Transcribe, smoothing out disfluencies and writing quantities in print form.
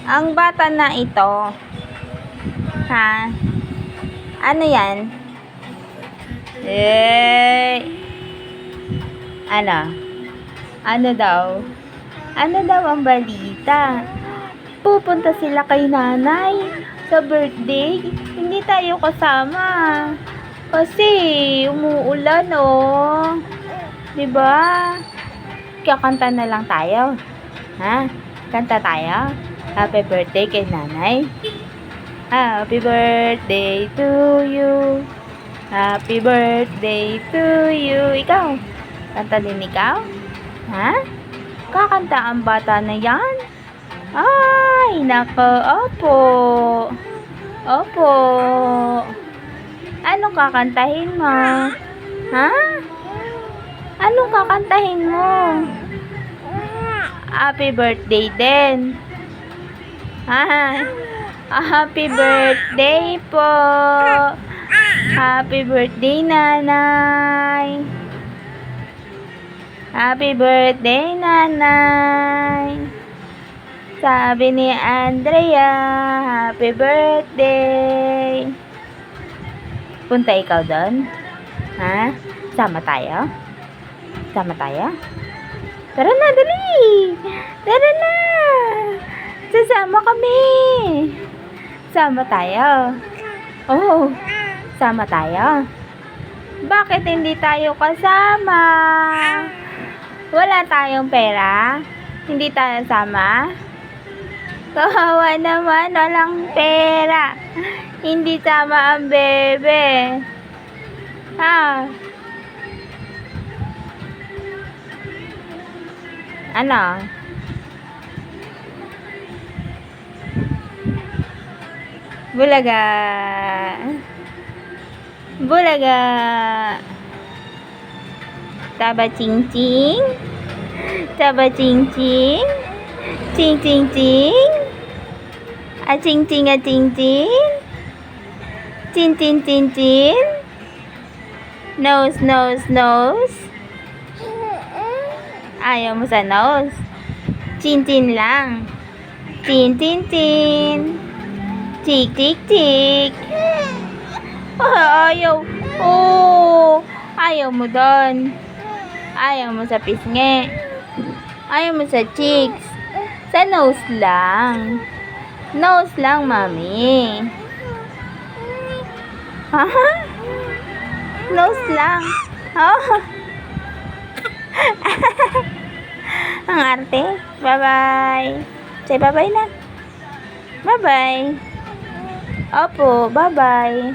Ang bata na ito, ha? Ano yan? Ano? Ano daw? Ano daw ang balita? Pupunta sila kay nanay sa birthday. Hindi tayo kasama. Kasi umuulan, oh. 'Di ba? Kakanta na lang tayo. Ha? Kanta tayo. Happy birthday kay nanay. Happy birthday to you. Happy birthday to you. Ikaw? Kanta din ikaw? Ha? Kakanta ang bata na yan? Ay, nako. Opo. Opo. Anong kakantahin mo? Ha? Anong kakantahin mo? Happy birthday din. Ha? Happy birthday po. Happy birthday, nanay. Happy birthday, nanay. Sabi ni Andrea, happy birthday. Punta ikaw doon? Ha? Sama tayo? Sama tayo? Tara na, dali! Tara na! Sasama kami! Sama tayo. Oh, sama tayo. Bakit hindi tayo kasama? Wala tayong pera? Hindi tayo sama? Kawawa naman, walang pera. Hindi sama ang bebe. Ha? Ano? Bulaga. Bulaga. Taba ching ching. Taba ching ching. Ching ching ching. A ching ching a ching ching. Chin chin chin chin. Nose nose nose. Ayaw mo sa nose. Chin chin lang. Chin chin chin. Tik tik tik. Ayaw. Oh, ayaw mo doon. Ayaw mo sa pisngi. Ayaw mo sa cheeks. Sa nose lang. Nose lang, mami. Ha? Nose lang. Oh. Ang arte. Bye-bye. Say bye-bye na. Bye-bye. Opo, bye-bye.